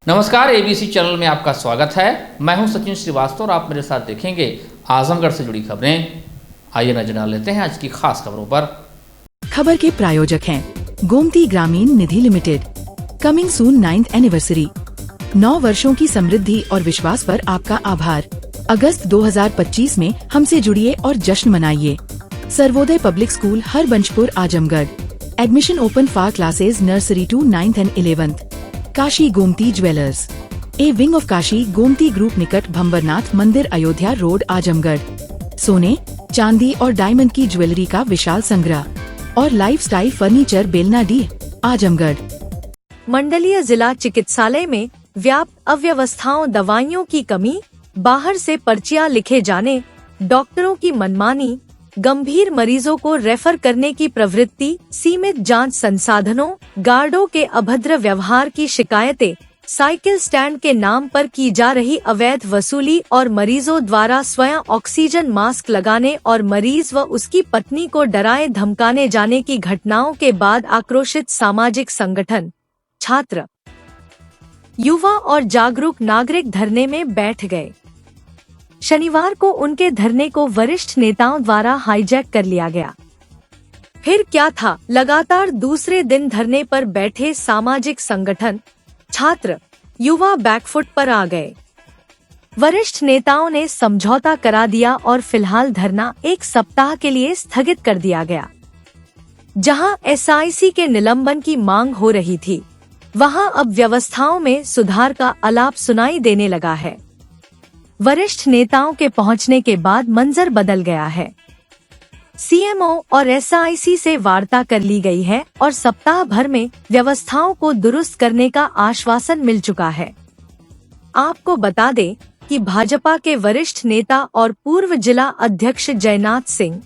नमस्कार, ABC channel में आपका स्वागत है। मैं हूं सचिन श्रीवास्तव और आप मेरे साथ देखेंगे आजमगढ़ से जुड़ी खबरें। आइए नजर डाल लेते हैं आज की खास खबरों पर। खबर के प्रायोजक हैं Gomti Gramin Nidhi limited. Coming soon 9th anniversary. 9 वर्षों की समृद्धि और विश्वास पर आपका आभार। अगस्त 2025 में हमसे जुड़िए और जश्न मनाइए। Sarvodaya public school Harbanshpur Azamgarh. Admission open for classes nursery to 9th and 11th। Kashi Gomti jewellers, a wing of Kashi Gomti group निकट भंबरनाथ मंदिर अयोध्या रोड आजमगढ़। सोने, चांदी और डायमंड की ज्वेलरी का विशाल संग्रह और लाइफस्टाइल फर्नीचर बेलना डी आजमगढ़। मंडलीय जिला चिकित्सालय में व्याप्त अव्यवस्थाओं, दवाइयों की कमी, बाहर से पर्चियां लिखे जाने, डॉक्टरों की मनमानी, गंभीर मरीजों को रेफर करने की प्रवृत्ति, सीमित जांच संसाधनों, गार्डों के अभद्र व्यवहार की शिकायतें, साइकिल स्टैंड के नाम पर की जा रही अवैध वसूली और मरीजों द्वारा स्वयं ऑक्सीजन मास्क लगाने और मरीज व उसकी पत्नी को डराए धमकाने जाने की घटनाओं के बाद आक्रोशित सामाजिक संगठन, छात्र, युवा और जागरूक नागरिक धरने में बैठ गए। शनिवार को उनके धरने को वरिष्ठ नेताओं द्वारा हाईजैक कर लिया गया। फिर क्या था? लगातार दूसरे दिन धरने पर बैठे सामाजिक संगठन, छात्र, युवा बैकफुट पर आ गए। वरिष्ठ नेताओं ने समझौता करा दिया और फिलहाल धरना 1 सप्ताह के लिए स्थगित कर दिया गया। जहां एसआईसी के निलंबन की मांग हो रही थी, वहां अब व्यवस्थाओं में सुधार का आलाप सुनाई देने लगा है। वरिष्ठ नेताओं के पहुंचने के बाद मंजर बदल गया है। सीएमओ और एसआईसी से वार्ता कर ली गई है और सप्ताह भर में व्यवस्थाओं को दुरुस्त करने का आश्वासन मिल चुका है। आपको बता दें कि भाजपा के वरिष्ठ नेता और पूर्व जिला अध्यक्ष जयनाथ सिंह,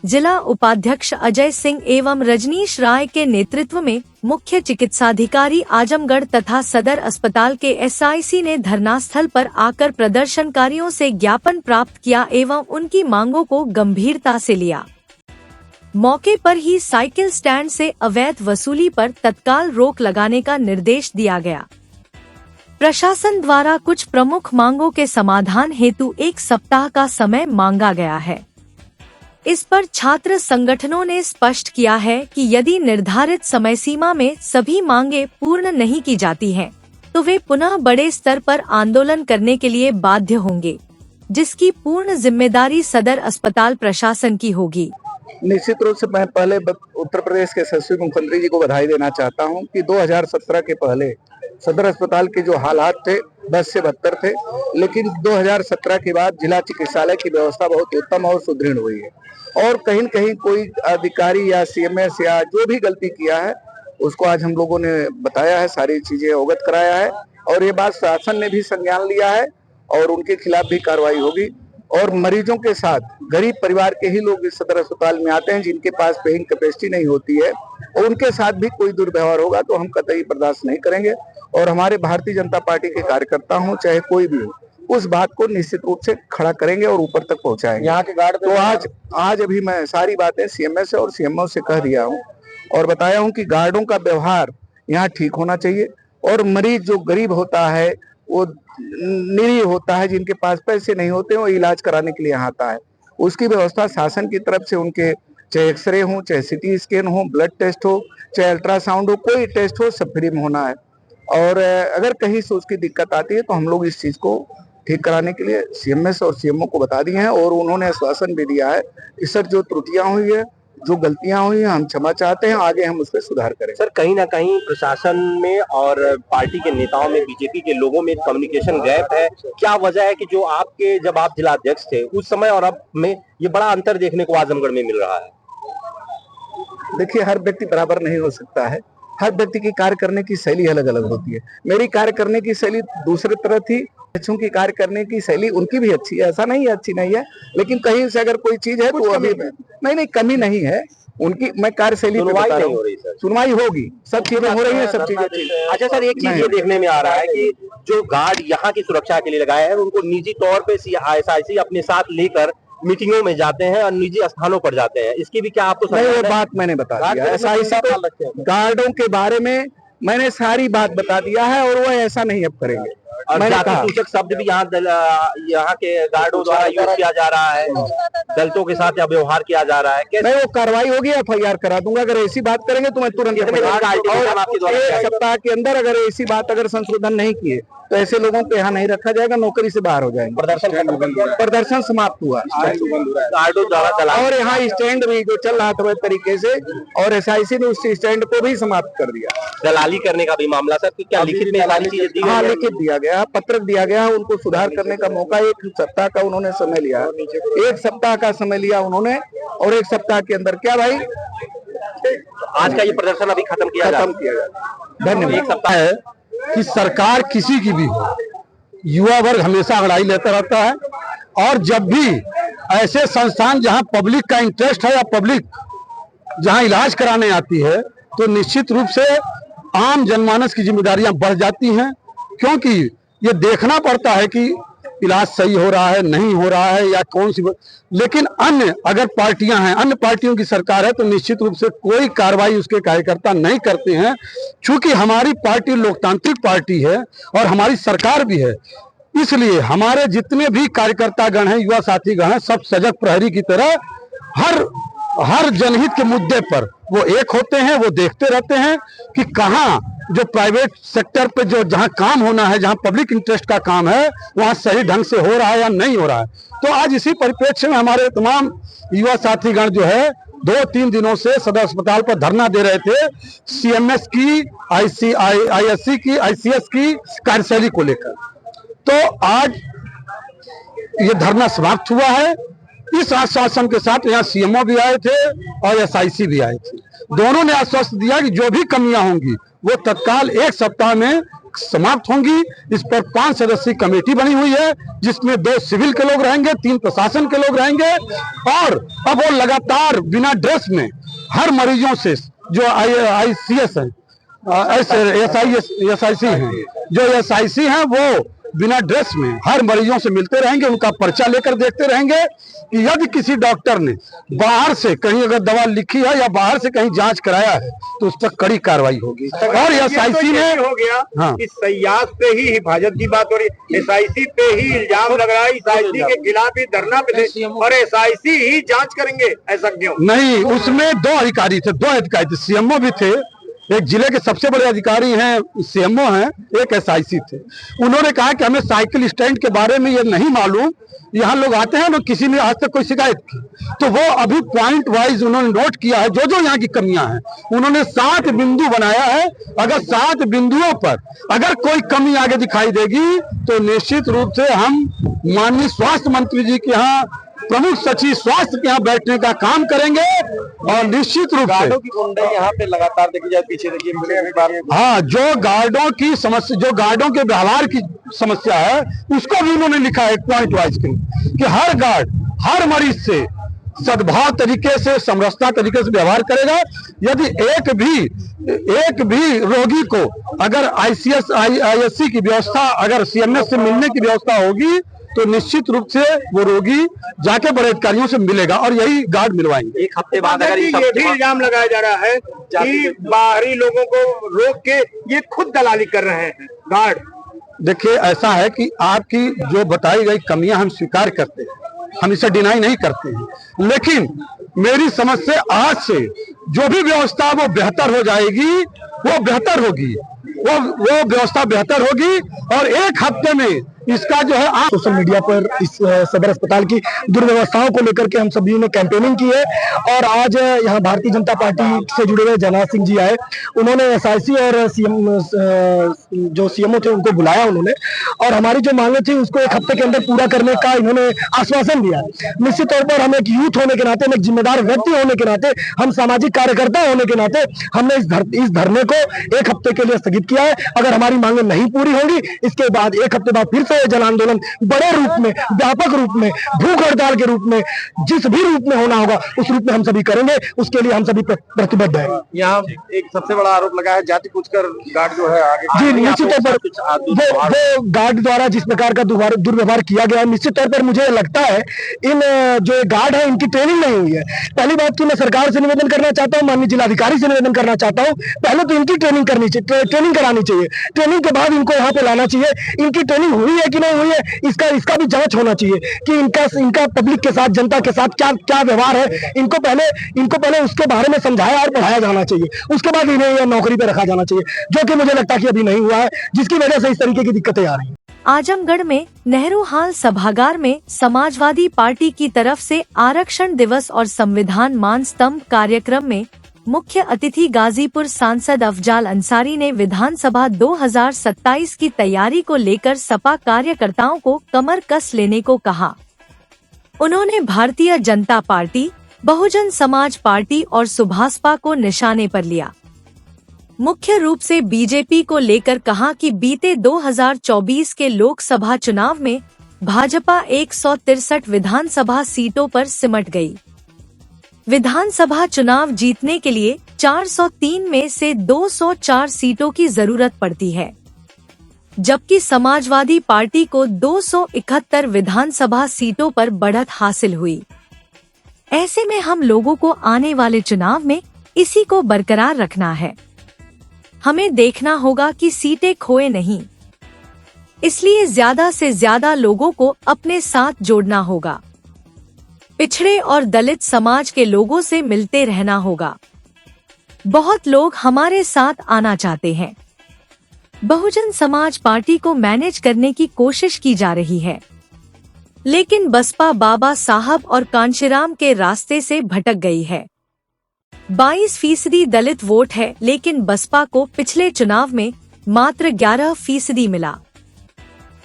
जिला उपाध्यक्ष अजय सिंह एवं रजनीश राय के नेतृत्व में मुख्य चिकित्साधिकारी आजमगढ़ तथा सदर अस्पताल के एसआईसी ने धरनास्थल पर आकर प्रदर्शनकारियों से ज्ञापन प्राप्त किया एवं उनकी मांगों को गंभीरता से लिया। मौके पर ही साइकिल स्टैंड से अवैध वसूली पर तत्काल रोक लगाने का निर्देश दिया गया। प्रशासन द्वारा कुछ प्रमुख मांगों के समाधान हेतु 1 सप्ताह का समय मांगा गया है। इस पर छात्र संगठनों ने स्पष्ट किया है कि यदि निर्धारित समय सीमा में सभी मांगे पूर्ण नहीं की जाती हैं, तो वे पुनः बड़े स्तर पर आंदोलन करने के लिए बाध्य होंगे, जिसकी पूर्ण जिम्मेदारी सदर अस्पताल प्रशासन की होगी। निश्चित रूप से मैं पहले उत्तर प्रदेश के यशस्वी मुख्यमंत्री जी को बधाई देना चाहता हूं कि 2017 के पहले सदर अस्पताल के जो हालात थे 10 से 72 थे, लेकिन 2017 के बाद जिला चिकित्सालय की व्यवस्था बहुत उत्तम और सुदृढ़ हुई है। और कहीं न कहीं कोई अधिकारी या सीएमएस या जो भी गलती किया है उसको आज हम लोगों ने बताया है, सारी चीजें अवगत कराया है और ये बात शासन ने भी संज्ञान लिया है और उनके खिलाफ भी कार्रवाई होगी। और मरीजों के साथ गरीब परिवार के ही लोग इस सदर अस्पताल में आते हैं जिनके पास पेइंग कैपेसिटी नहीं होती है, और उनके साथ भी कोई दुर्व्यवहार होगा तो हम कतई बर्दाश्त नहीं करेंगे। और हमारे भारतीय जनता पार्टी के कार्यकर्ता हों चाहे कोई भी हो, उस बात को निश्चित रूप से खड़ा करेंगे और ऊपर तक पहुंचाएंगे। यहाँ के गार्ड तो आज अभी मैं सारी बातें सीएमएस और सीएमओ से कह दिया हूँ और बताया हूँ कि गार्डों का व्यवहार यहाँ ठीक होना चाहिए। और मरीज जो गरीब होता है, वो निरीह होता है, जिनके पास पैसे नहीं होते वो इलाज कराने के लिए यहाँ आता है, उसकी व्यवस्था शासन की तरफ से उनके चाहे एक्सरे हो, चाहे सीटी स्कैन हो, ब्लड टेस्ट हो, चाहे अल्ट्रासाउंड हो, कोई टेस्ट हो, सब फ्री में होना है। और अगर कहीं से उसकी दिक्कत आती है तो हम लोग इस चीज को ठीक कराने के लिए सीएमएस और सीएमओ को बता दिए हैं और उन्होंने आश्वासन भी दिया है कि सर जो त्रुटियां हुई है, जो गलतियां हुई हैं, हम क्षमा चाहते हैं, आगे हम उस पर सुधार करें। सर, कहीं ना कहीं प्रशासन में और पार्टी के नेताओं में, बीजेपी के लोगों में कम्युनिकेशन गैप है। क्या वजह है कि जो आपके जब आप जिलाध्यक्ष थे उस समय और अब में ये बड़ा अंतर देखने को आजमगढ़ में मिल रहा है? देखिए, हर व्यक्ति बराबर नहीं हो सकता है, हर व्यक्ति की कार्य करने की शैली अलग अलग होती है। मेरी कार्य करने की शैली दूसरी तरह थी, बच्चों की कार्य करने की शैली उनकी भी अच्छी है, ऐसा नहीं है अच्छी नहीं है, लेकिन कहीं से अगर कोई चीज है तो अभी नहीं कमी नहीं है उनकी। मैं कार्यशैली पे बता रहा हूँ, सुनवाई होगी, सब चीजें हो रही है, सब चीजें ठीक। अच्छा सर, एक चीज ये देखने में आ रहा है कि जो गार्ड यहाँ की सुरक्षा के लिए लगाए हैं उनको निजी तौर पे एसआईसी अपने साथ लेकर मीटिंगों में जाते हैं और निजी स्थानों पर जाते हैं, इसकी भी क्या आपको नहीं? वो बात मैंने बता दिया। एसआईसी गार्डों के बारे में मैंने सारी बात बता दिया है और वो ऐसा नहीं अब करेंगे। और मैंने जाति कहा सूचक शब्द भी यहाँ के गार्डों द्वारा यूज किया जा रहा है, दलितों के साथ व्यवहार किया जा रहा है। कैसे नहीं, वो कार्रवाई होगी, FIR करा दूंगा। अगर ऐसी बात करेंगे तो मैं तुरंत एक सप्ताह के अंदर अगर ऐसी बात अगर संशोधन नहीं किए तो ऐसे लोगों को यहाँ नहीं रखा जाएगा, नौकरी से बाहर हो जाएंगे। प्रदर्शन समाप्त हुआ गार्डों द्वारा और यहाँ स्टैंड भी जो चल रहा था वह तरीके से, और SIC ने उस स्टैंड को भी समाप्त कर दिया। दलाली करने का भी मामला सर, क्या लिखित में सारी चीजें दी? हाँ, लिखित दिया गया, पत्रक दिया गया, उनको सुधार करने का मौका 1 सप्ताह का उन्होंने समय लिया। 1 सप्ताह का समय लिया उन्होंने, और 1 सप्ताह के अंदर क्या भाई आज का ये प्रदर्शन अभी खत्म किया जाए। धन्यवाद। 1 सप्ताह है कि सरकार किसी की भी हो, युवा वर्ग हमेशा अंगड़ाई लेता रहता है। और जब भी ऐसे संस्थान जहां पब्लिक का इंटरेस्ट है या पब्लिक जहां इलाज कराने आती है, तो निश्चित रूप से आम जनमानस की जिम्मेदारियां बढ़ जाती हैं, क्योंकि ये देखना पड़ता है कि इलाज सही हो रहा है, नहीं हो रहा है, या कौन सी। लेकिन अन्य अगर पार्टियां हैं, अन्य पार्टियों की सरकार है, तो निश्चित रूप से कोई कार्रवाई उसके कार्यकर्ता नहीं करते हैं। चूंकि हमारी पार्टी लोकतांत्रिक पार्टी है और हमारी सरकार भी है, इसलिए हमारे जितने भी कार्यकर्ता गण हैं, युवा साथी गण हैं, सब सजग प्रहरी की तरह हर जनहित के मुद्दे पर वो एक होते हैं। वो देखते रहते हैं कि कहाँ जो प्राइवेट सेक्टर पे जो जहां काम होना है, जहां पब्लिक इंटरेस्ट का काम है, वहां सही ढंग से हो रहा है या नहीं हो रहा है। तो आज इसी परिप्रेक्ष्य में हमारे तमाम युवा साथीगण जो है 2-3 दिनों से सदर अस्पताल पर धरना दे रहे थे, CMS की, ISC की, ICS की कार्यशैली को लेकर। तो आज ये धरना समाप्त हुआ है। इस आश्वासन के साथ यहाँ CMO भी आए थे और SIC भी आए थे। दोनों ने आश्वस्त दिया कि जो भी कमियां होंगी वो तत्काल 1 सप्ताह में समाप्त होंगी। इस पर 5 सदस्यीय कमेटी बनी हुई है, जिसमें 2 सिविल के लोग रहेंगे, 3 प्रशासन के लोग रहेंगे। और अब वो लगातार बिना ड्रेस में हर मरीजों से, जो ICS है, SIC हैं, जो SIC हैं, वो बिना ड्रेस में हर मरीजों से मिलते रहेंगे, उनका पर्चा लेकर देखते रहेंगे कि यदि किसी डॉक्टर ने बाहर से कहीं अगर दवा लिखी है या बाहर से कहीं जांच कराया है तो उस पर कड़ी कार्रवाई होगी। और SIC ने हो गया हाँ, इस सयाज पे ही हिफाजत की बात हो रही है, SIC पे ही इल्जाम लग रहा है, SIC के खिलाफ ही धरना पे थे और SIC ही जांच करेंगे, ऐसा क्यों? नहीं, उसमें 2 अधिकारी थे, 2 अधिकारी थे, CMO भी थे, एक जिले के सबसे बड़े अधिकारी हैं CMO हैं, एक SIC थे। उन्होंने कहा कि हमें साइकिल स्टैंड के बारे में ये नहीं मालूम, यहाँ लोग आते हैं, लोग किसी ने आज तक कोई शिकायत की। तो वो अभी पॉइंट वाइज उन्होंने नोट किया है जो यहाँ की कमियां हैं। उन्होंने 7 बिंदु बनाया है। अगर 7 बिंदुओं पर अगर कोई कमी आगे दिखाई देगी तो निश्चित रूप से हम माननीय स्वास्थ्य मंत्री जी के यहाँ, प्रमुख सचिव स्वास्थ्य के यहाँ बैठने का काम करेंगे। और निश्चित रूप से यहाँ पे लगातार देखी जाए, पीछे देखिए, हाँ, जो गार्डों की समस्या, जो गार्डों के व्यवहार की समस्या है, उसको भी उन्होंने लिखा है पॉइंट वाइज कि हर गार्ड हर मरीज से सद्भाव तरीके से, समरसता तरीके से व्यवहार करेगा। यदि एक भी रोगी को अगर ISC की व्यवस्था, अगर CMS से मिलने की व्यवस्था होगी तो निश्चित रूप से वो रोगी जाके बड़े अधिकारियों से मिलेगा और यही गार्ड मिलवाएंगे। 1 हफ्ते बाद अगर ये भी इल्जाम लगाया जा रहा है कि बाहरी लोगों को रोक के ये खुद दलाली कर रहे हैं गार्ड। देखिए, ऐसा है कि आपकी जो बताई गई कमियां हम स्वीकार करते हैं, हम इसे डिनाई नहीं करते हैं, लेकिन मेरी समझ से आज से जो भी व्यवस्था वो बेहतर हो जाएगी, वो बेहतर होगी, वो व्यवस्था बेहतर होगी। और 1 हफ्ते में इसका जो है सोशल मीडिया पर इस सदर अस्पताल की दुर्व्यवस्थाओं को लेकर के हम सभी ने कैंपेनिंग की है। और आज यहाँ भारतीय जनता पार्टी से जुड़े हुए जयनाथ सिंह जी आए, उन्होंने SIC और जो CMO थे उनको बुलाया उन्होंने, और हमारी जो मांगे थी उसको 1 हफ्ते के अंदर पूरा करने का इन्होंने आश्वासन दिया। निश्चित तौर पर हम एक यूथ होने के नाते, हम एक जिम्मेदार व्यक्ति होने के नाते, हम सामाजिक कार्यकर्ता होने के नाते हमने इस धरने को 1 हफ्ते के लिए स्थगित किया है। अगर हमारी मांगे नहीं पूरी होंगी, इसके बाद 1 हफ्ते बाद फिर पे जन आंदोलन बड़े रूप में, व्यापक रूप में, भूख हड़ताल के रूप में, जिस भी रूप में होना होगा उस रूप में हम सभी करेंगे। उसके लिए हम सभी प्रतिबद्ध हैं। यहाँ एक सबसे बड़ा आरोप लगा है जाति पूछकर गार्ड जो है आगे जी, निश्चित तौर पर वो गार्ड द्वारा जिस प्रकार का दुर्व्यवहार किया गया है, निश्चित तौर पर मुझे लगता है इन जो गार्ड है इनकी ट्रेनिंग नहीं हुई है। पहली बात की मैं सरकार से निवेदन करना चाहता हूँ, माननीय जिलाधिकारी से निवेदन करना चाहता हूँ, पहले तो इनकी ट्रेनिंग करानी चाहिए, ट्रेनिंग के बाद इनको यहाँ पे लाना चाहिए। इनकी ट्रेनिंग हुई है कि नहीं हुई है इसका भी जांच होना चाहिए कि इनका पब्लिक के साथ, जनता के साथ क्या व्यवहार है। इनको पहले उसके बारे में समझाया और पढ़ाया जाना चाहिए, उसके बाद इन्हें नौकरी पे रखा जाना चाहिए, जो कि मुझे लगता है कि अभी नहीं हुआ है, जिसकी वजह से इस तरीके की दिक्कतें आ रही हैं। आजमगढ़ में नेहरू हाल सभागार में समाजवादी पार्टी की तरफ से आरक्षण दिवस और संविधान मान स्तंभ कार्यक्रम में मुख्य अतिथि गाजीपुर सांसद अफजाल अंसारी ने विधानसभा 2027 की तैयारी को लेकर सपा कार्यकर्ताओं को कमर कस लेने को कहा। उन्होंने भारतीय जनता पार्टी, बहुजन समाज पार्टी और सुभाषपा को निशाने पर लिया। मुख्य रूप से बीजेपी को लेकर कहा कि बीते 2024 के लोकसभा चुनाव में भाजपा 163 विधानसभा सीटों पर सिमट गई। विधानसभा चुनाव जीतने के लिए 403 में से 204 सीटों की जरूरत पड़ती है, जबकि समाजवादी पार्टी को 271 विधानसभा सीटों पर बढ़त हासिल हुई। ऐसे में हम लोगों को आने वाले चुनाव में इसी को बरकरार रखना है। हमें देखना होगा कि सीटें खोए नहीं, इसलिए ज्यादा से ज्यादा लोगों को अपने साथ जोड़ना होगा। पिछड़े और दलित समाज के लोगों से मिलते रहना होगा। बहुत लोग हमारे साथ आना चाहते हैं। बहुजन समाज पार्टी को मैनेज करने की कोशिश की जा रही है, लेकिन बसपा बाबा साहब और कांशीराम के रास्ते से भटक गई है। 22% दलित वोट है, लेकिन बसपा को पिछले चुनाव में मात्र 11% मिला।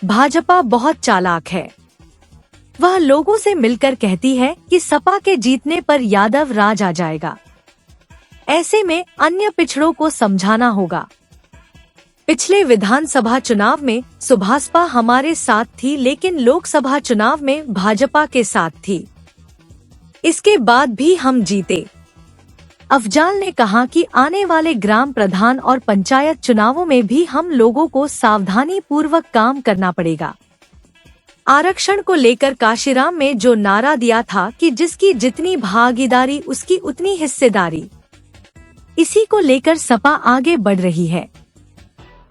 भाजपा बहुत चालाक है। वह लोगों से मिलकर कहती है कि सपा के जीतने पर यादव राज आ जाएगा। ऐसे में अन्य पिछड़ों को समझाना होगा। पिछले विधानसभा चुनाव में सुभाषपा हमारे साथ थी, लेकिन लोकसभा चुनाव में भाजपा के साथ थी। इसके बाद भी हम जीते। अफजाल ने कहा कि आने वाले ग्राम प्रधान और पंचायत चुनावों में भी हम लोगों को सावधानी पूर्वक काम करना पड़ेगा। आरक्षण को लेकर काशीराम में जो नारा दिया था कि जिसकी जितनी भागीदारी उसकी उतनी हिस्सेदारी, इसी को लेकर सपा आगे बढ़ रही है।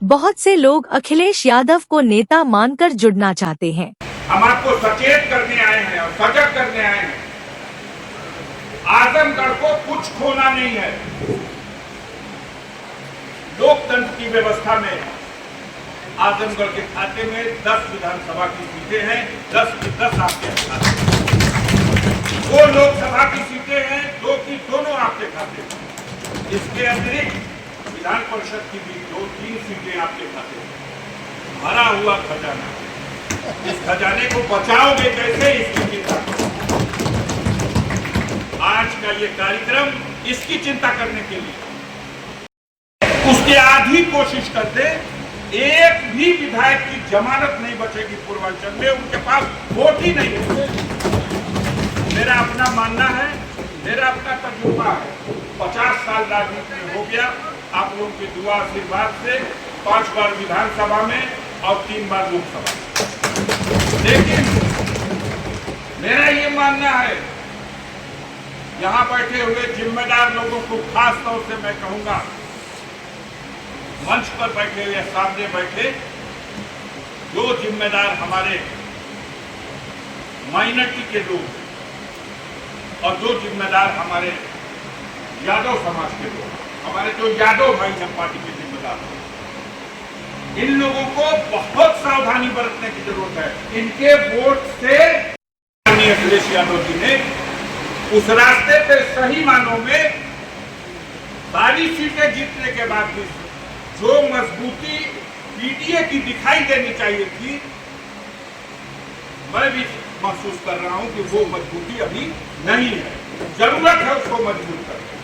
बहुत से लोग अखिलेश यादव को नेता मानकर जुड़ना चाहते हैं। हम आपको सचेत करने आए हैं और सजग करने आए हैं। आजमगढ़ को कुछ खोना नहीं है। लोकतंत्र की व्यवस्था में आजमगढ़ के खाते में 10 विधानसभा की सीटें हैं, 10 की 10 आपके खाते में। वो लोकसभा की सीटें हैं, 2 की दोनों आपके खाते में। इसके अतिरिक्त विधान परिषद की भी 2-3 सीटें आपके खाते में। भरा हुआ खजाना, इस खजाने को बचाओगे कैसे, इसकी चिंता करो। आज का ये कार्यक्रम इसकी चिंता करने के लिए उसके आधी कोशिश करते, एक भी विधायक की जमानत नहीं बचेगी पूर्वांचल में, उनके पास वोट ही नहीं है। मेरा अपना मानना है, मेरा अपना तजुर्बा है। 50 साल राजनीति में हो गया। आप लोगों की दुआ आशीर्वाद से 5 बार विधानसभा में और 3 बार लोकसभा में। लेकिन मेरा ये मानना है, यहाँ बैठे हुए जिम्मेदार लोगों को खास तौर से मैं कहूंगा, मंच पर बैठे हुए, सामने बैठे जो जिम्मेदार हमारे माइनॉरिटी के लोग और जो जिम्मेदार हमारे यादव समाज के लोग, हमारे जो यादव भाई हैं पार्टी के जिम्मेदार, इन लोगों को बहुत सावधानी बरतने की जरूरत है। इनके वोट से अखिलेश यादव जी ने उस रास्ते पे सही मानों में सारी सीटें जीतने के बाद भी जो मजबूती पीडीए की दिखाई देनी चाहिए थी, मैं भी महसूस कर रहा हूं कि वो मजबूती अभी नहीं है। जरूरत है उसको मजबूत करने।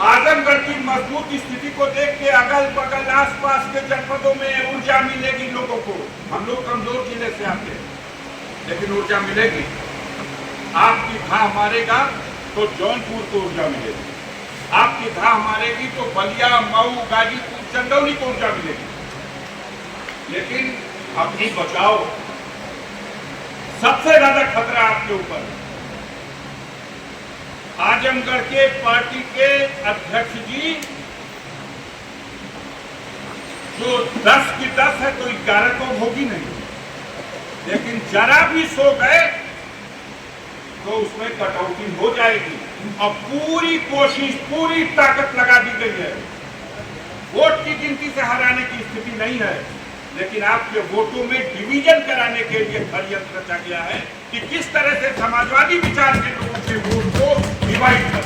आजमगढ़ की मजबूत स्थिति को देख के अगल बगल आसपास के जनपदों में ऊर्जा मिलेगी लोगों को। हम लोग कमजोर जिले से आते हैं, लेकिन ऊर्जा मिलेगी। आपकी धाह मारेगा तो जौनपुर को ऊर्जा मिलेगी, आपकी धाह मारेगी तो बलिया, मऊ, गाजीपुर, चंदौली को ऊर्जा मिलेगी। लेकिन अपनी बचाओ, सबसे ज्यादा खतरा आपके ऊपर है। आजमगढ़ के पार्टी के अध्यक्ष जी जो 10 की 10 है तो 11 तो होगी नहीं, लेकिन जरा भी सो गए तो उसमें कटौती हो जाएगी। और पूरी कोशिश, पूरी ताकत लगा दी गई है। वोट की गिनती से हराने की स्थिति नहीं है, लेकिन आपके वोटों में डिवीजन कराने के लिए षड्यंत्र रचा गया है कि किस तरह से समाजवादी विचार के लोगों के वोट को डिवाइड कर।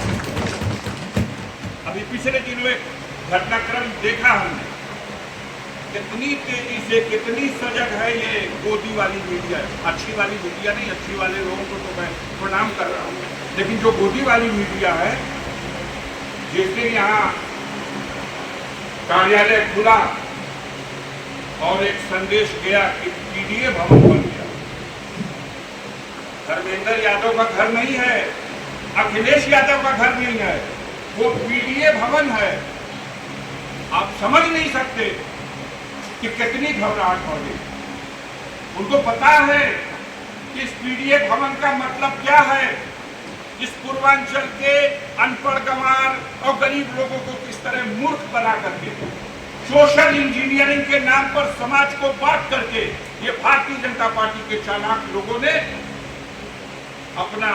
अभी पिछले दिनों एक घटनाक्रम देखा हमने, कितनी तेजी से, कितनी सजग है ये गोदी वाली मीडिया। अच्छी वाली मीडिया नहीं, अच्छी वाले लोगों को तो मैं प्रणाम कर रहा हूँ, लेकिन जो गोदी वाली मीडिया है, जिसने यहाँ कार्यालय खुला और एक संदेश गया कि पीडीए भवन बन गया। धर्मेंद्र यादव का घर नहीं है, अखिलेश यादव का घर नहीं है, वो पीडीए भवन है। आप समझ नहीं सकते कि कितनी घबराहट हो गई। उनको पता है कि इस पीडीए भवन का मतलब क्या है, इस पूर्वांचल के अनपढ़, गंवार और गरीब लोगों को किस तरह मूर्ख बना करके, सोशल इंजीनियरिंग के नाम पर समाज को बांट करके ये भारतीय जनता पार्टी के चालाक लोगों ने अपना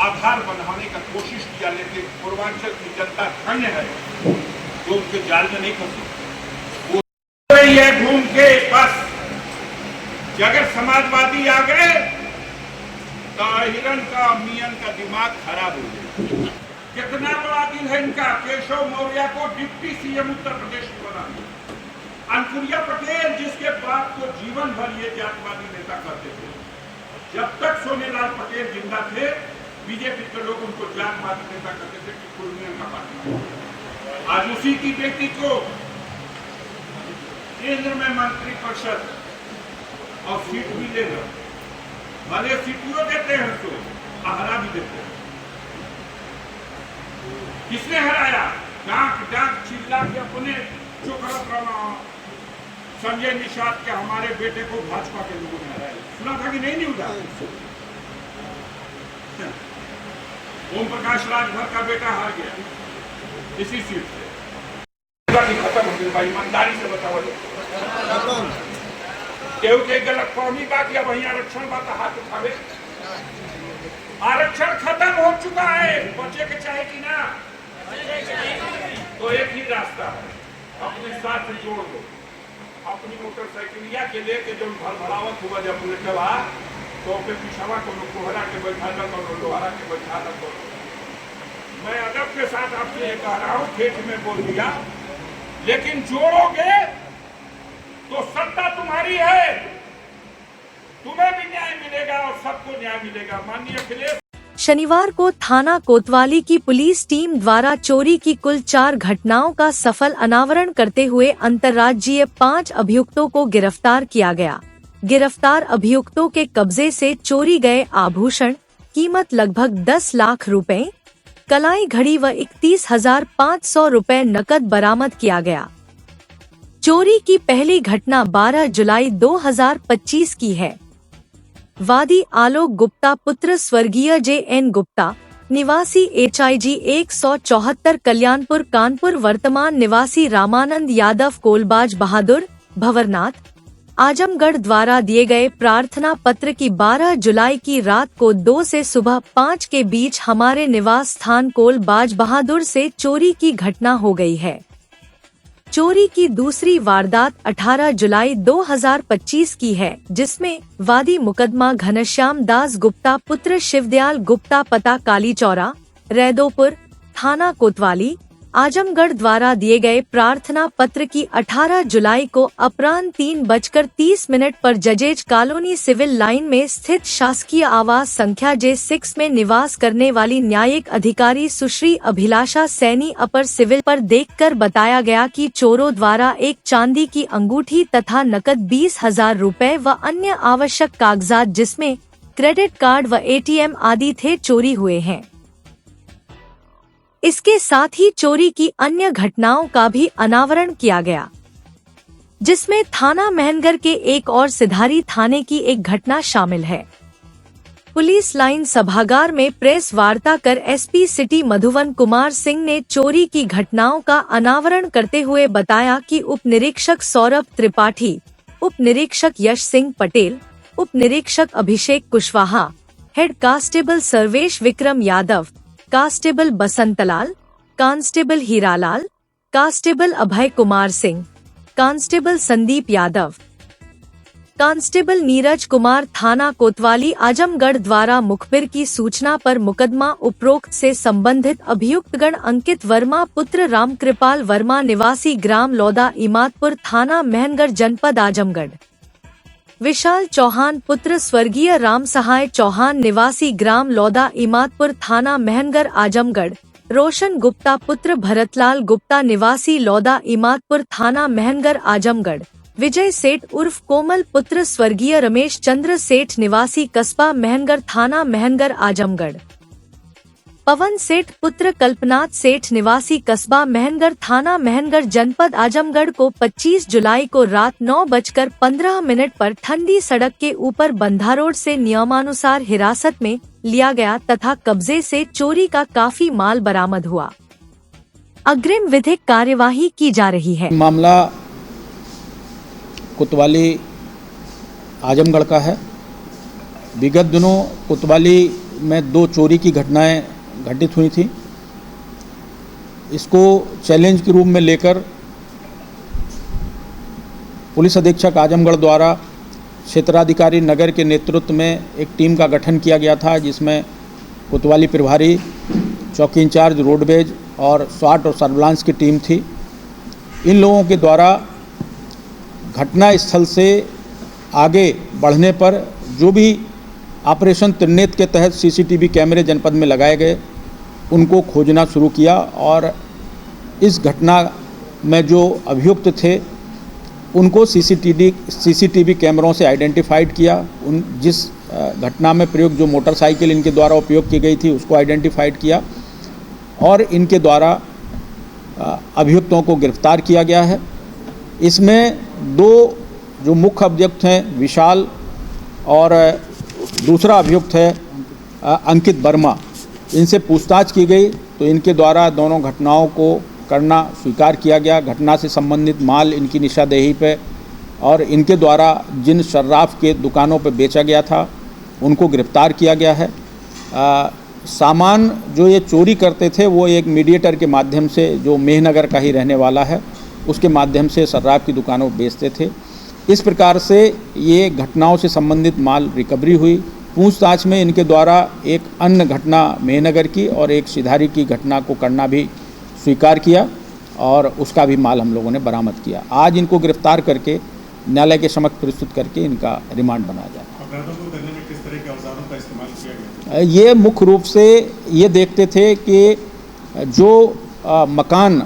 आधार बनाने का कोशिश किया। लेकिन पूर्वांचल की जनता धन्य है जो उनके जाल में नहीं फंसी। वो ये घूम के बस कि अगर समाजवादी आ गए तो हिरन का, मियन का दिमाग खराब हो गया। कितना बड़ा दिल है इनका। केशव मौर्य को डिप्टी सीएम उत्तर प्रदेश में बना दिया। अनुप्रिया पटेल, जिसके बाप को जीवन भर ये जातवादी नेता करते थे, जब तक सोनेलाल पटेल जिंदा थे, बीजेपी के लोग उनको जातवादी नेता करते थे कि कुर्मियन का पार्टी। आज उसी की बेटी को केंद्र में मंत्री परिषद और सीट भी देगा। भले सीटों देते हैं तो हरा भी देते हैं। किसने हराया? डांक डांक चिल्ला के अपने चुकरत रहा संजय निषाद के हमारे बेटे को भाजपा के लोगों ने हराया। सुना था कि नहीं न्यूज? ओम प्रकाश राजभर का बेटा हार गया इसी सीट से। खत्म हो गई भाई, ईमानदारी से बताओ। केहू के गलत फहमी बात या वही आरक्षण बात हाथ उठावे। आरक्षण खत्म हो चुका है, बचे के चाहे कि ना? तो एक ही रास्ता है, अपने साथ जोड़ दो। अपनी मोटरसाइकिलिया के लेके जो भड़भड़ावत हुआ जब बुलेटवा, तो पे पिछवा को कोहरा के बैठा ला, तो लोहारा के बैठा ला। तो मैं अदब के साथ आपसे ये कह रहा हूँ, खेत में बोल दिया, लेकिन जोड़ोगे तो सत्ता तुम्हारी है, तुम्हें भी न्याय मिलेगा और सबको न्याय मिलेगा। माननीय अखिलेश। शनिवार को थाना कोतवाली की पुलिस टीम द्वारा चोरी की कुल 4 घटनाओं का सफल अनावरण करते हुए अंतर्राज्यीय 5 अभियुक्तों को गिरफ्तार किया गया। गिरफ्तार अभियुक्तों के कब्जे से चोरी गए आभूषण, कीमत लगभग 10 लाख रुपए, कलाई घड़ी व 31,500 रुपए नकद बरामद किया गया। चोरी की पहली घटना 12 जुलाई 2025 की है। वादी आलोक गुप्ता पुत्र स्वर्गीय JN गुप्ता, निवासी HIG 174 कल्याणपुर कानपुर, वर्तमान निवासी रामानंद यादव कोलबाज बहादुर भवरनाथ, आजमगढ़ द्वारा दिए गए प्रार्थना पत्र की 12 जुलाई की रात को 2 से सुबह 5 के बीच हमारे निवास स्थान कोलबाज बहादुर से चोरी की घटना हो गई है। चोरी की दूसरी वारदात 18 जुलाई 2025 की है, जिसमें वादी मुकदमा घनश्याम दास गुप्ता पुत्र शिवदयाल गुप्ता, पता काली चौरा, रैदोपुर, थाना कोतवाली, आजमगढ़ द्वारा दिए गए प्रार्थना पत्र की 18 जुलाई को अपराह्न 3:30 पर जजेज कॉलोनी सिविल लाइन में स्थित शासकीय आवास संख्या J6 में निवास करने वाली न्यायिक अधिकारी सुश्री अभिलाषा सैनी अपर सिविल पर देखकर बताया गया कि चोरों द्वारा एक चांदी की अंगूठी तथा नकद 20,000 रुपए व अन्य आवश्यक कागजात जिसमें क्रेडिट कार्ड व ATM आदि थे चोरी हुए हैं। इसके साथ ही चोरी की अन्य घटनाओं का भी अनावरण किया गया, जिसमें थाना महनगर के एक और सिधारी थाने की एक घटना शामिल है। पुलिस लाइन सभागार में प्रेस वार्ता कर SP सिटी मधुवन कुमार सिंह ने चोरी की घटनाओं का अनावरण करते हुए बताया कि उप निरीक्षक सौरभ त्रिपाठी, उप निरीक्षक यश सिंह पटेल, उप निरीक्षक Abhishek Kushwaha, head constable Sarvesh Vikram Yadav, constable Basantlal, constable Hiralal, constable Abhay Kumar Singh, constable Sandeep Yadav, constable Neeraj Kumar थाना कोतवाली आजमगढ़ द्वारा मुखबिर की सूचना पर मुकदमा उपरोक्त से संबंधित अभियुक्तगण अंकित वर्मा पुत्र रामकृपाल वर्मा निवासी ग्राम लौदा इमादपुर थाना महनगर जनपद आजमगढ़, विशाल चौहान पुत्र स्वर्गीय राम सहाय चौहान निवासी ग्राम लौदा इमादपुर थाना महनगर आजमगढ़, रोशन गुप्ता पुत्र भरतलाल गुप्ता निवासी लौदा इमादपुर थाना महनगर आजमगढ़, विजय सेठ उर्फ कोमल पुत्र स्वर्गीय रमेश चंद्र सेठ निवासी कस्बा महनगर थाना महनगर आजमगढ़, पवन सेठ पुत्र कल्पनाथ सेठ निवासी कस्बा महनगर थाना महनगर जनपद आजमगढ़ को 25 जुलाई को रात 9:15 पर ठंडी सड़क के ऊपर बंधा रोड से नियमानुसार हिरासत में लिया गया तथा कब्जे से चोरी का काफी माल बरामद हुआ। अग्रिम विधिक कार्यवाही की जा रही है। मामला कोतवाली आजमगढ़ का है। विगत दिनों कोतवाली में 2 चोरी की घटनाएं घटित हुई थी। इसको चैलेंज के रूप में लेकर पुलिस अधीक्षक आजमगढ़ द्वारा क्षेत्राधिकारी नगर के नेतृत्व में एक टीम का गठन किया गया था, जिसमें कोतवाली प्रभारी, चौकी इंचार्ज रोडवेज और स्वाट और सर्विलांस की टीम थी। इन लोगों के द्वारा घटना स्थल से आगे बढ़ने पर जो भी ऑपरेशन त्रिनेत्र के तहत CCTV कैमरे जनपद में लगाए गए, उनको खोजना शुरू किया और इस घटना में जो अभियुक्त थे उनको CCTV कैमरों से आइडेंटिफाइड किया। जिस घटना में प्रयोग जो मोटरसाइकिल इनके द्वारा उपयोग की गई थी उसको आइडेंटिफाइड किया और इनके द्वारा अभियुक्तों को गिरफ्तार किया गया है। इसमें 2 जो मुख्य अभियुक्त हैं विशाल और दूसरा अभियुक्त है अंकित वर्मा, इनसे पूछताछ की गई तो इनके द्वारा दोनों घटनाओं को करना स्वीकार किया गया। घटना से संबंधित माल इनकी निशानदेही पे और इनके द्वारा जिन शर्राफ के दुकानों पे बेचा गया था उनको गिरफ्तार किया गया है। सामान जो ये चोरी करते थे वो एक मीडिएटर के माध्यम से, जो मेहनगर का ही रहने वाला है, उसके माध्यम से शर्राफ की दुकानों पर बेचते थे। इस प्रकार से ये घटनाओं से संबंधित माल रिकवरी हुई। पूछताछ में इनके द्वारा एक अन्य घटना मेहनगर की और एक सिधारी की घटना को करना भी स्वीकार किया और उसका भी माल हम लोगों ने बरामद किया। आज इनको गिरफ्तार करके न्यायालय के समक्ष प्रस्तुत करके इनका रिमांड बनाया जाए। अपराधों को करने में किस तरह के औजारों का इस्तेमाल किया गया? ये मुख्य रूप से ये देखते थे कि जो मकान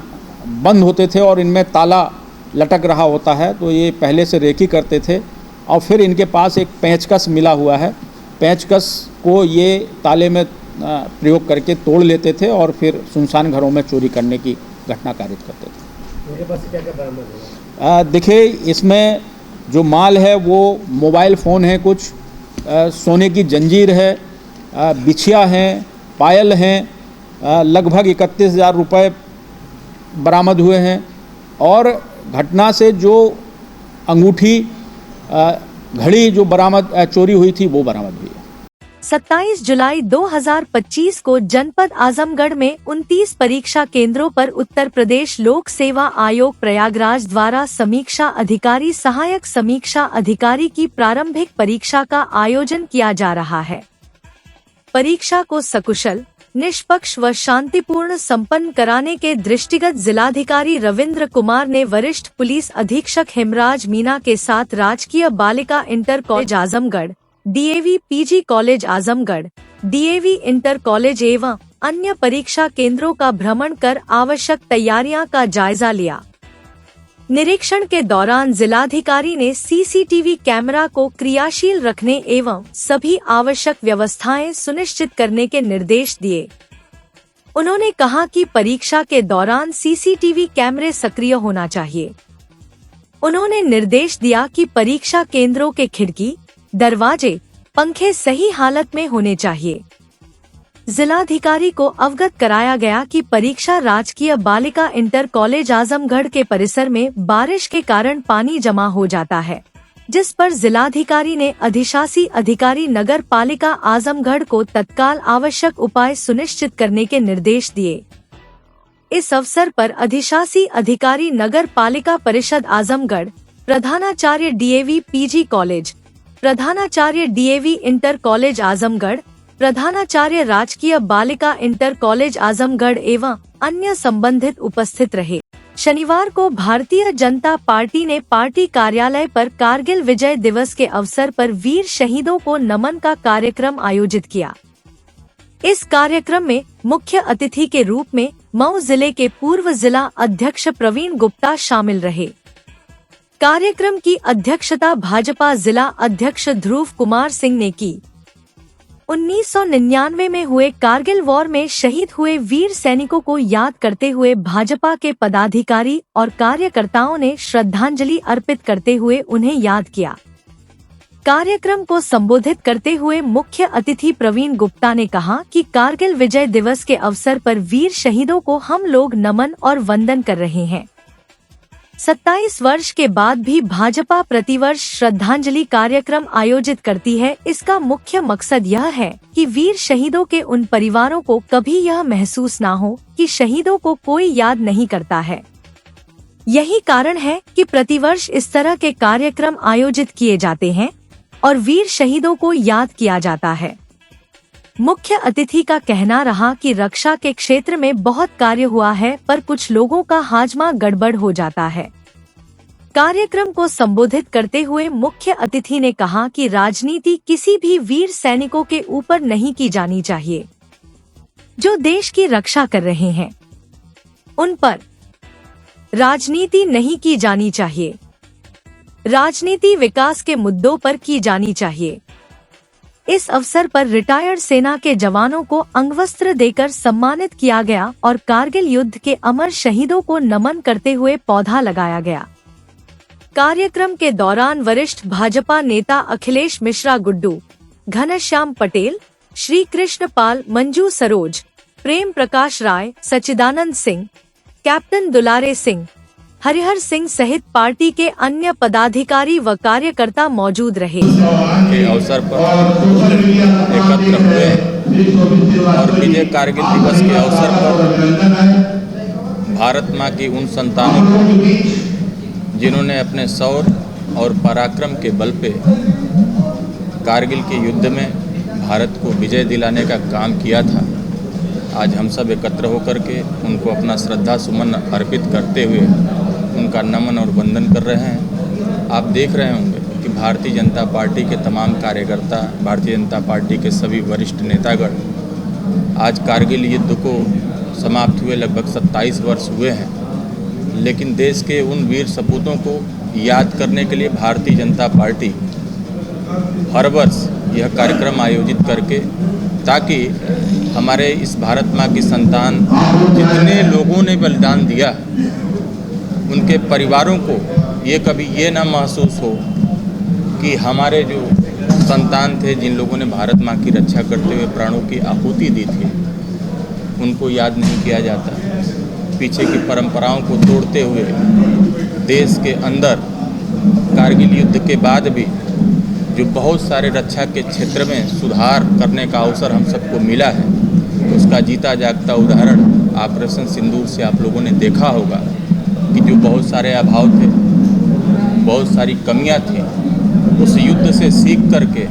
बंद होते थे और इनमें ताला लटक रहा होता है तो ये पहले से रेकी करते थे और फिर इनके पास एक पेंचकस मिला हुआ है, पेंचकस को ये ताले में प्रयोग करके तोड़ लेते थे और फिर सुनसान घरों में चोरी करने की घटना कारित करते थे। मेरे पास क्या क्या बरामद हुआ? देखिए, इसमें जो माल है वो मोबाइल फ़ोन है, कुछ सोने की जंजीर है, बिछिया हैं, पायल हैं, लगभग 31,000 रुपये बरामद हुए हैं और घटना से जो अंगूठी घड़ी जो बरामद चोरी हुई थी वो बरामद हुई है। 27 जुलाई 2025 को जनपद आजमगढ़ में 29 परीक्षा केंद्रों पर उत्तर प्रदेश लोक सेवा आयोग प्रयागराज द्वारा समीक्षा अधिकारी सहायक समीक्षा अधिकारी की प्रारंभिक परीक्षा का आयोजन किया जा रहा है। परीक्षा को सकुशल, निष्पक्ष व शांतिपूर्ण संपन्न कराने के दृष्टिगत जिलाधिकारी रविंद्र कुमार ने वरिष्ठ पुलिस अधीक्षक हेमराज मीना के साथ राजकीय बालिका inter college Azamgarh, DAV PG college Azamgarh, DAV inter college एवं अन्य परीक्षा केंद्रों का भ्रमण कर आवश्यक तैयारियां का जायजा लिया। निरीक्षण के दौरान जिलाधिकारी ने सीसीटीवी कैमरा को क्रियाशील रखने एवं सभी आवश्यक व्यवस्थाएं सुनिश्चित करने के निर्देश दिए। उन्होंने कहा कि परीक्षा के दौरान सीसीटीवी कैमरे सक्रिय होना चाहिए। उन्होंने निर्देश दिया कि परीक्षा केंद्रों के खिड़की, दरवाजे, पंखे सही हालत में होने चाहिए। जिलाधिकारी को अवगत कराया गया कि परीक्षा राजकीय बालिका इंटर कॉलेज आजमगढ़ के परिसर में बारिश के कारण पानी जमा हो जाता है, जिस पर जिलाधिकारी ने अधिशासी अधिकारी नगर पालिका आजमगढ़ को तत्काल आवश्यक उपाय सुनिश्चित करने के निर्देश दिए। इस अवसर पर अधिशासी अधिकारी नगर पालिका परिषद आजमगढ़, प्रधानाचार्य डीएवी पीजी कॉलेज, प्रधानाचार्य डीएवी इंटर कॉलेज आजमगढ़, प्रधानाचार्य राजकीय बालिका इंटर कॉलेज आजमगढ़ एवं अन्य संबंधित उपस्थित रहे। शनिवार को भारतीय जनता पार्टी ने पार्टी कार्यालय पर कारगिल विजय दिवस के अवसर पर वीर शहीदों को नमन का कार्यक्रम आयोजित किया। इस कार्यक्रम में मुख्य अतिथि के रूप में मऊ जिले के पूर्व जिला अध्यक्ष प्रवीण गुप्ता शामिल रहे। कार्यक्रम की अध्यक्षता भाजपा जिला अध्यक्ष ध्रुव कुमार सिंह ने की। 1999 में हुए कारगिल वॉर में शहीद हुए वीर सैनिकों को याद करते हुए भाजपा के पदाधिकारी और कार्यकर्ताओं ने श्रद्धांजलि अर्पित करते हुए उन्हें याद किया। कार्यक्रम को संबोधित करते हुए मुख्य अतिथि प्रवीण गुप्ता ने कहा कि कारगिल विजय दिवस के अवसर पर वीर शहीदों को हम लोग नमन और वंदन कर रहे हैं। 27 वर्ष के बाद भी भाजपा प्रतिवर्ष श्रद्धांजलि कार्यक्रम आयोजित करती है। इसका मुख्य मकसद यह है कि वीर शहीदों के उन परिवारों को कभी यह महसूस ना हो कि शहीदों को कोई याद नहीं करता है। यही कारण है कि प्रतिवर्ष इस तरह के कार्यक्रम आयोजित किए जाते हैं और वीर शहीदों को याद किया जाता है। मुख्य अतिथि का कहना रहा कि रक्षा के क्षेत्र में बहुत कार्य हुआ है, पर कुछ लोगों का हाजमा गड़बड़ हो जाता है। कार्यक्रम को संबोधित करते हुए मुख्य अतिथि ने कहा कि राजनीति किसी भी वीर सैनिकों के ऊपर नहीं की जानी चाहिए जो देश की रक्षा कर रहे हैं। उन पर राजनीति नहीं की जानी चाहिए। राजनीति विकास के मुद्दों पर की जानी चाहिए। इस अवसर पर रिटायर्ड सेना के जवानों को अंगवस्त्र देकर सम्मानित किया गया और कारगिल युद्ध के अमर शहीदों को नमन करते हुए पौधा लगाया गया। कार्यक्रम के दौरान वरिष्ठ भाजपा नेता अखिलेश मिश्रा गुड्डू, घनश्याम पटेल, श्री कृष्ण पाल, मंजू सरोज, प्रेम प्रकाश राय, सचिदानंद सिंह, कैप्टन दुलारे सिंह, हरिहर सिंह सहित पार्टी के अन्य पदाधिकारी व कार्यकर्ता मौजूद रहे। के अवसर पर एकत्र हुए और विजय कारगिल दिवस के अवसर पर भारत मां की उन संतानों को जिन्होंने अपने शौर्य और पराक्रम के बल पे कारगिल के युद्ध में भारत को विजय दिलाने का काम किया था, आज हम सब एकत्र होकर के उनको अपना श्रद्धा सुमन अर्पित करते हुए उनका नमन और वंदन कर रहे हैं। आप देख रहे होंगे कि भारतीय जनता पार्टी के तमाम कार्यकर्ता, भारतीय जनता पार्टी के सभी वरिष्ठ नेतागण आज कारगिल युद्ध को समाप्त हुए लगभग 27 वर्ष हुए हैं, लेकिन देश के उन वीर सपूतों को याद करने के लिए भारतीय जनता पार्टी हर वर्ष यह कार्यक्रम आयोजित करके, ताकि हमारे इस भारत माँ की संतान जितने लोगों ने बलिदान दिया उनके परिवारों को ये कभी ये ना महसूस हो कि हमारे जो संतान थे, जिन लोगों ने भारत माँ की रक्षा करते हुए प्राणों की आहुति दी थी, उनको याद नहीं किया जाता। पीछे की परंपराओं को तोड़ते हुए देश के अंदर कारगिल युद्ध के बाद भी जो बहुत सारे रक्षा के क्षेत्र में सुधार करने का अवसर हम सबको मिला है, उसका जीता जागता उदाहरण ऑपरेशन सिंदूर से आप लोगों ने देखा होगा कि जो बहुत सारे अभाव थे, बहुत सारी कमियां थी, उस युद्ध से सीख करके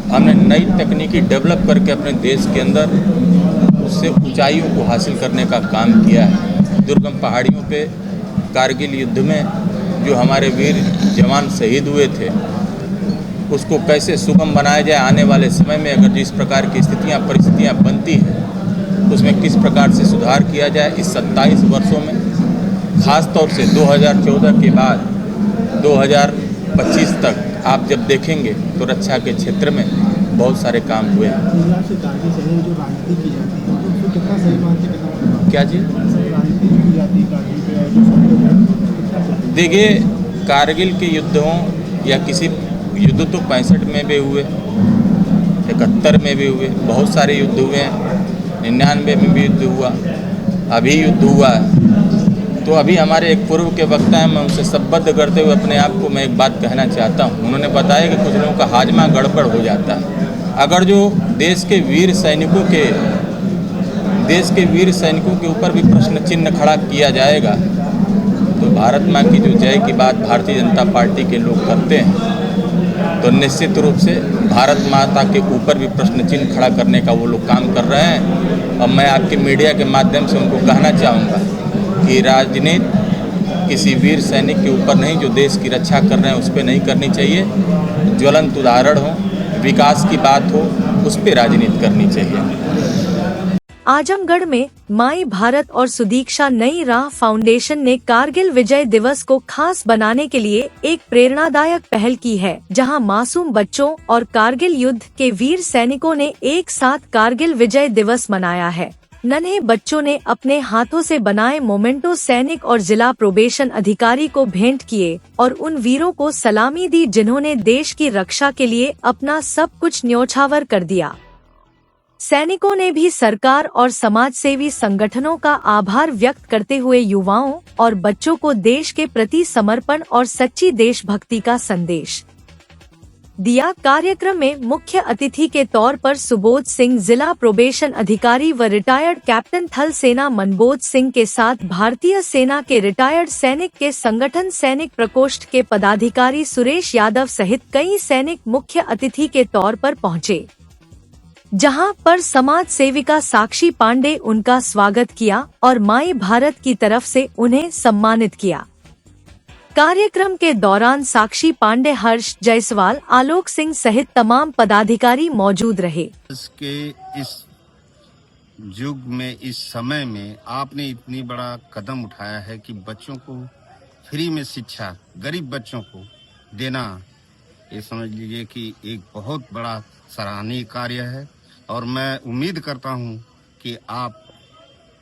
हमने नई तकनीकी डेवलप करके अपने देश के अंदर उससे ऊंचाइयों को हासिल करने का काम किया है। दुर्गम पहाड़ियों पे कारगिल युद्ध में जो हमारे वीर जवान शहीद हुए थे, उसको कैसे सुगम बनाया जाए, आने वाले समय में अगर जिस प्रकार की स्थितियाँ परिस्थितियाँ बनती हैं उसमें किस प्रकार से सुधार किया जाए। इस 27 वर्षों में ख़ास तौर से 2014 के बाद 2025 तक आप जब देखेंगे तो रक्षा के क्षेत्र में बहुत सारे काम हुए हैं। क्या जी? देखिए, कारगिल के युद्धों या किसी युद्ध तो 65 में भी हुए, 71 में भी हुए, बहुत सारे युद्ध हुए हैं, 99 में भी युद्ध हुआ, अभी युद्ध हुआ है। तो अभी हमारे एक पूर्व के वक्ता हैं, मैं उनसे संबद्ध करते हुए अपने आप को मैं एक बात कहना चाहता हूँ। उन्होंने बताया कि कुछ लोगों का हाजमा गड़बड़ हो जाता है। अगर जो देश के वीर सैनिकों के ऊपर भी प्रश्न चिन्ह खड़ा किया जाएगा तो भारत माँ की जो जय की बात भारतीय जनता पार्टी के लोग करते हैं तो निश्चित रूप से भारत माता के ऊपर भी प्रश्न चिन्ह खड़ा करने का वो लोग काम कर रहे हैं। और मैं आपके मीडिया के माध्यम से उनको कहना चाहूँगा कि राजनीति किसी वीर सैनिक के ऊपर नहीं, जो देश की रक्षा कर रहे हैं उस पर नहीं करनी चाहिए। ज्वलंत उदाहरण हो, विकास की बात हो, उस पर राजनीति करनी चाहिए। आजमगढ़ में माई भारत और सुदीक्षा नई राह फाउंडेशन ने कारगिल विजय दिवस को खास बनाने के लिए एक प्रेरणादायक पहल की है, जहां मासूम बच्चों और कारगिल युद्ध के वीर सैनिकों ने एक साथ कारगिल विजय दिवस मनाया है। नन्हे बच्चों ने अपने हाथों से बनाए मोमेंटो सैनिक और जिला प्रोबेशन अधिकारी को भेंट किए और उन वीरों को सलामी दी जिन्होंने देश की रक्षा के लिए अपना सब कुछ न्योछावर कर दिया। सैनिकों ने भी सरकार और समाजसेवी संगठनों का आभार व्यक्त करते हुए युवाओं और बच्चों को देश के प्रति समर्पण और सच्ची देशभक्ति का संदेश दिया। कार्यक्रम में मुख्य अतिथि के तौर पर सुबोध सिंह जिला प्रोबेशन अधिकारी व रिटायर्ड कैप्टन थल सेना मनबोध सिंह के साथ भारतीय सेना के रिटायर्ड सैनिक के संगठन सैनिक प्रकोष्ठ के पदाधिकारी सुरेश यादव सहित कई सैनिक मुख्य अतिथि के तौर पर पहुंचे, जहां पर समाज सेविका साक्षी पांडे उनका स्वागत किया और माई भारत की तरफ से उन्हें सम्मानित किया। कार्यक्रम के दौरान साक्षी पांडे, हर्ष जायसवाल, आलोक सिंह सहित तमाम पदाधिकारी मौजूद रहे। इसके इस युग में, इस समय में आपने इतनी बड़ा कदम उठाया है कि बच्चों को फ्री में शिक्षा, गरीब बच्चों को देना, ये समझ लीजिए कि एक बहुत बड़ा सराहनीय कार्य है। और मैं उम्मीद करता हूं कि आप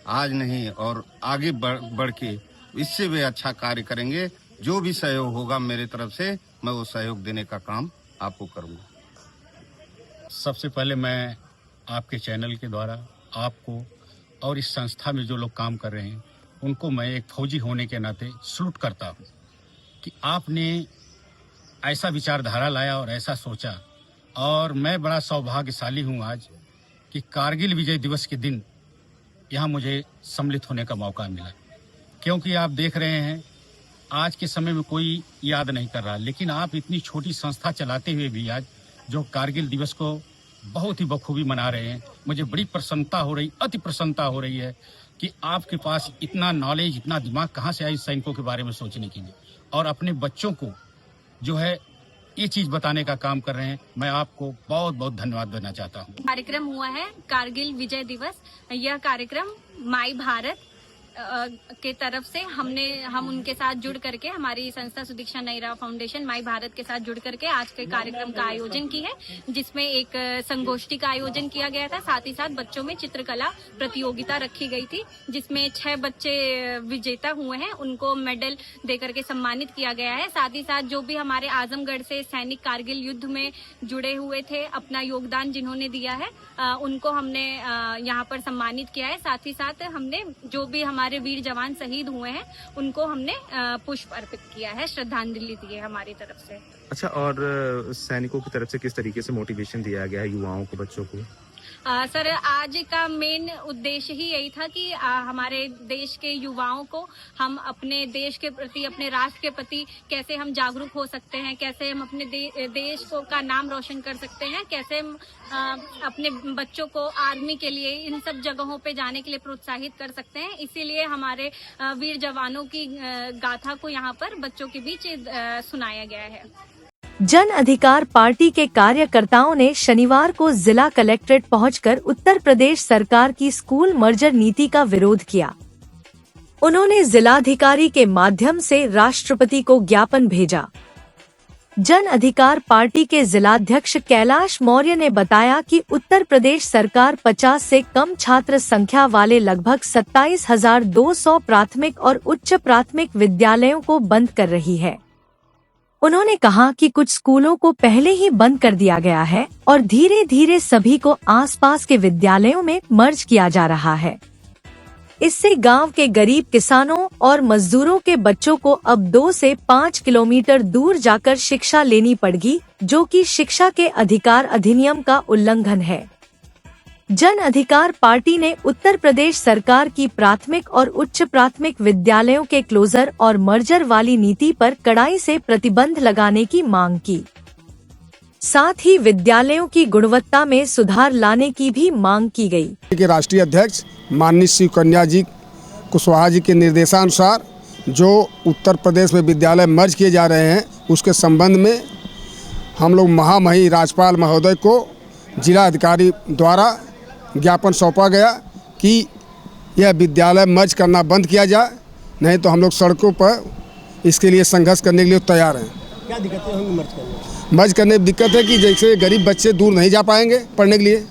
आज नहीं और आगे बढ़ के इससे भी अच्छा कार्य करेंगे। जो भी सहयोग होगा मेरे तरफ से, मैं वो सहयोग देने का काम आपको करूंगा। सबसे पहले मैं आपके चैनल के द्वारा आपको और इस संस्था में जो लोग काम कर रहे हैं उनको मैं एक फौजी होने के नाते सलूट करता हूं कि आपने ऐसा विचारधारा लाया और ऐसा सोचा। और मैं बड़ा सौभाग्यशाली हूं आज कि कारगिल विजय दिवस के दिन यहाँ मुझे सम्मिलित होने का मौका मिला, क्योंकि आप देख रहे हैं आज के समय में कोई याद नहीं कर रहा, लेकिन आप इतनी छोटी संस्था चलाते हुए भी आज जो कारगिल दिवस को बहुत ही बखूबी मना रहे हैं, मुझे बड़ी प्रसन्नता हो रही, अति प्रसन्नता हो रही है कि आपके पास इतना नॉलेज, इतना दिमाग कहाँ से आई सैनिकों के बारे में सोचने के लिए, और अपने बच्चों को जो है ये चीज बताने का काम कर रहे हैं। मैं आपको बहुत बहुत धन्यवाद देना चाहता हूँ। कार्यक्रम हुआ है कारगिल विजय दिवस। यह कार्यक्रम माई भारत के तरफ से हम उनके साथ जुड़ करके, हमारी संस्था सुदीक्षा नई राह फाउंडेशन माई भारत के साथ जुड़ करके आज के कार्यक्रम का आयोजन की है, जिसमें एक संगोष्ठी का आयोजन किया गया था। साथ ही साथ बच्चों में चित्रकला प्रतियोगिता रखी गई थी, जिसमें 6 बच्चे विजेता हुए हैं, उनको मेडल देकर के सम्मानित किया गया है। साथ ही साथ जो भी हमारे आजमगढ़ से सैनिक कारगिल युद्ध में जुड़े हुए थे, अपना योगदान जिन्होंने दिया है, उनको हमने यहाँ पर सम्मानित किया है। साथ ही साथ हमने जो भी हमारे वीर जवान शहीद हुए हैं उनको हमने पुष्प अर्पित किया है, श्रद्धांजलि दी है हमारी तरफ से। अच्छा, और सैनिकों की तरफ से किस तरीके से मोटिवेशन दिया गया है युवाओं को, बच्चों को? सर, आज का मेन उद्देश्य ही यही था कि हमारे देश के युवाओं को हम अपने देश के प्रति, अपने राष्ट्र के प्रति कैसे हम जागरूक हो सकते हैं, कैसे हम अपने देश को का नाम रोशन कर सकते हैं, कैसे हम अपने बच्चों को आर्मी के लिए, इन सब जगहों पे जाने के लिए प्रोत्साहित कर सकते हैं। इसीलिए हमारे वीर जवानों की गाथा को यहाँ पर बच्चों के बीच सुनाया गया है। जन अधिकार पार्टी के कार्यकर्ताओं ने शनिवार को जिला कलेक्ट्रेट पहुंचकर उत्तर प्रदेश सरकार की स्कूल मर्जर नीति का विरोध किया। उन्होंने जिलाधिकारी के माध्यम से राष्ट्रपति को ज्ञापन भेजा। जन अधिकार पार्टी के जिलाध्यक्ष कैलाश मौर्य ने बताया कि उत्तर प्रदेश सरकार 50 से कम छात्र संख्या वाले लगभग 27,200 प्राथमिक और उच्च प्राथमिक विद्यालयों को बंद कर रही है। उन्होंने कहा कि कुछ स्कूलों को पहले ही बंद कर दिया गया है और धीरे धीरे सभी को आसपास के विद्यालयों में मर्ज किया जा रहा है। इससे गांव के गरीब किसानों और मजदूरों के बच्चों को अब 2 से 5 किलोमीटर दूर जाकर शिक्षा लेनी पड़ेगी, जो कि शिक्षा के अधिकार अधिनियम का उल्लंघन है। जन अधिकार पार्टी ने उत्तर प्रदेश सरकार की प्राथमिक और उच्च प्राथमिक विद्यालयों के क्लोजर और मर्जर वाली नीति पर कड़ाई से प्रतिबंध लगाने की मांग की। साथ ही विद्यालयों की गुणवत्ता में सुधार लाने की भी मांग की गई। के राष्ट्रीय अध्यक्ष माननीय श्री कन्या जी कुशवाहा जी के निर्देशानुसार जो उत्तर प्रदेश में विद्यालय मर्ज किए जा रहे हैं, उसके संबंध में हम लोग महामहिम राज्यपाल महोदय को जिला अधिकारी द्वारा ज्ञापन सौंपा गया कि यह विद्यालय मर्ज करना बंद किया जाए, नहीं तो हम लोग सड़कों पर इसके लिए संघर्ष करने के लिए तैयार हैं। क्या दिक्कतें होंगी मर्ज करने में? मर्ज करने में दिक्कत है कि जैसे गरीब बच्चे दूर नहीं जा पाएंगे पढ़ने के लिए,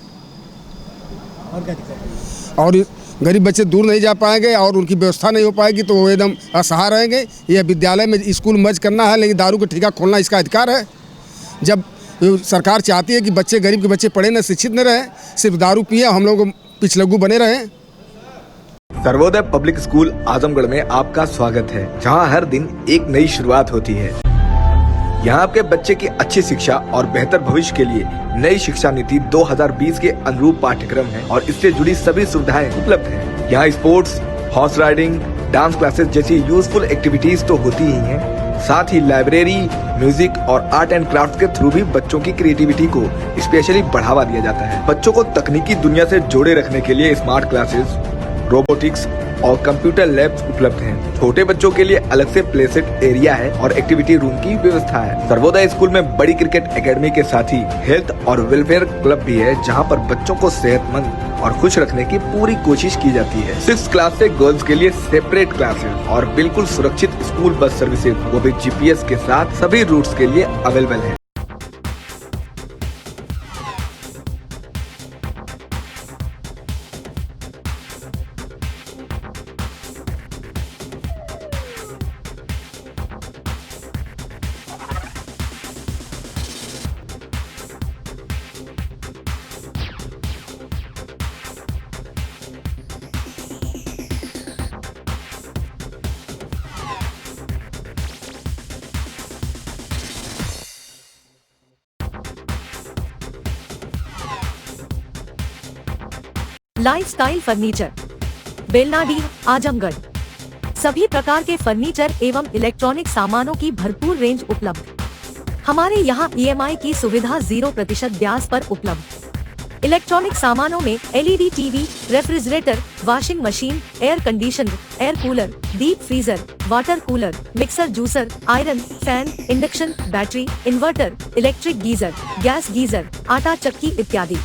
और क्या दिक्कत है? और गरीब बच्चे दूर नहीं जा पाएंगे और उनकी व्यवस्था नहीं हो पाएगी तो वो एकदम असहाय रहेंगे। यह विद्यालय में स्कूल मर्ज करना है, लेकिन दारू का ठेका खोलना इसका अधिकार है। जब सरकार चाहती है कि बच्चे, गरीब के बच्चे पढ़े न, शिक्षित न रहे, सिर्फ दारू पिए, हम लोग पिछलग्गू बने रहे। सर्वोदय पब्लिक स्कूल आजमगढ़ में आपका स्वागत है, जहां हर दिन एक नई शुरुआत होती है। यहां आपके बच्चे की अच्छी शिक्षा और बेहतर भविष्य के लिए नई शिक्षा नीति 2020 के अनुरूप पाठ्यक्रम है और इससे जुड़ी सभी सुविधाएं उपलब्ध हैं। यहाँ sports, horse riding, dance classes जैसी यूजफुल एक्टिविटीज तो होती ही हैं, साथ ही लाइब्रेरी, म्यूजिक और आर्ट एंड क्राफ्ट के थ्रू भी बच्चों की क्रिएटिविटी को स्पेशली बढ़ावा दिया जाता है। बच्चों को तकनीकी दुनिया से जोड़े रखने के लिए स्मार्ट क्लासेस, रोबोटिक्स और कंप्यूटर लैब्स उपलब्ध हैं। छोटे बच्चों के लिए अलग से प्ले सेट एरिया है और एक्टिविटी रूम की व्यवस्था है। सर्वोदय स्कूल में बड़ी क्रिकेट एकेडमी के साथ ही हेल्थ और वेलफेयर क्लब भी है, जहां पर बच्चों को सेहतमंद और खुश रखने की पूरी कोशिश की जाती है। 6th क्लास से गर्ल्स के लिए सेपरेट क्लासेस और बिल्कुल सुरक्षित स्कूल बस सर्विसेज, वो भी GPS के साथ सभी रूट्स के लिए अवेलेबल है। Lifestyle furniture, Belnadi, Azamgarh. सभी प्रकार के फर्नीचर एवं इलेक्ट्रॉनिक सामानों की भरपूर रेंज उपलब्ध। हमारे यहाँ EMI की सुविधा 0% ब्याज पर उपलब्ध। इलेक्ट्रॉनिक सामानों में LED TV, refrigerator, washing machine, air conditioner, air cooler, deep freezer, water cooler, mixer juicer, iron, fan, induction, battery, inverter, electric geyser, gas geyser, आटा चक्की इत्यादि।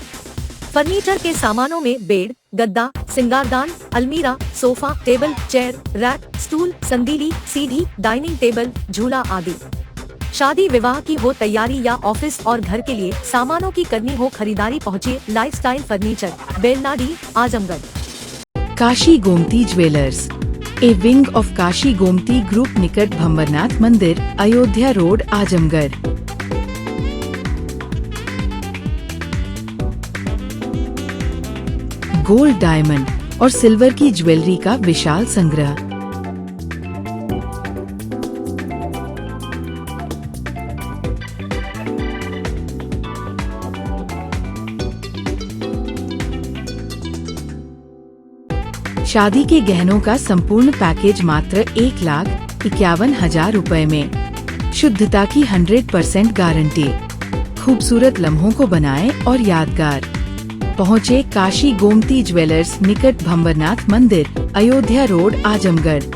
फर्नीचर के सामानों में बेड, गद्दा, सिंगारदान, अलमीरा, sofa, table, chair, rack, stool, संदीली, सीढ़ी, डाइनिंग टेबल, झूला आदि। शादी विवाह की हो तैयारी या ऑफिस और घर के लिए सामानों की करनी हो खरीदारी, पहुँचिए lifestyle furniture, Belnadi, Azamgarh. Kashi Gomti jewellers, a wing of Kashi Gomti group, निकट भंवरनाथ मंदिर, Ayodhya road, Azamgarh. Gold, diamond और सिल्वर की ज्वेलरी का विशाल संग्रह। शादी के गहनों का संपूर्ण पैकेज मात्र 1,51,000 रुपए में। शुद्धता की 100% गारंटी। खूबसूरत लम्हों को बनाएं और यादगार। पहुँचे काशी गोमती ज्वेलर्स, निकट भंवरनाथ मंदिर, अयोध्या रोड, आजमगढ़।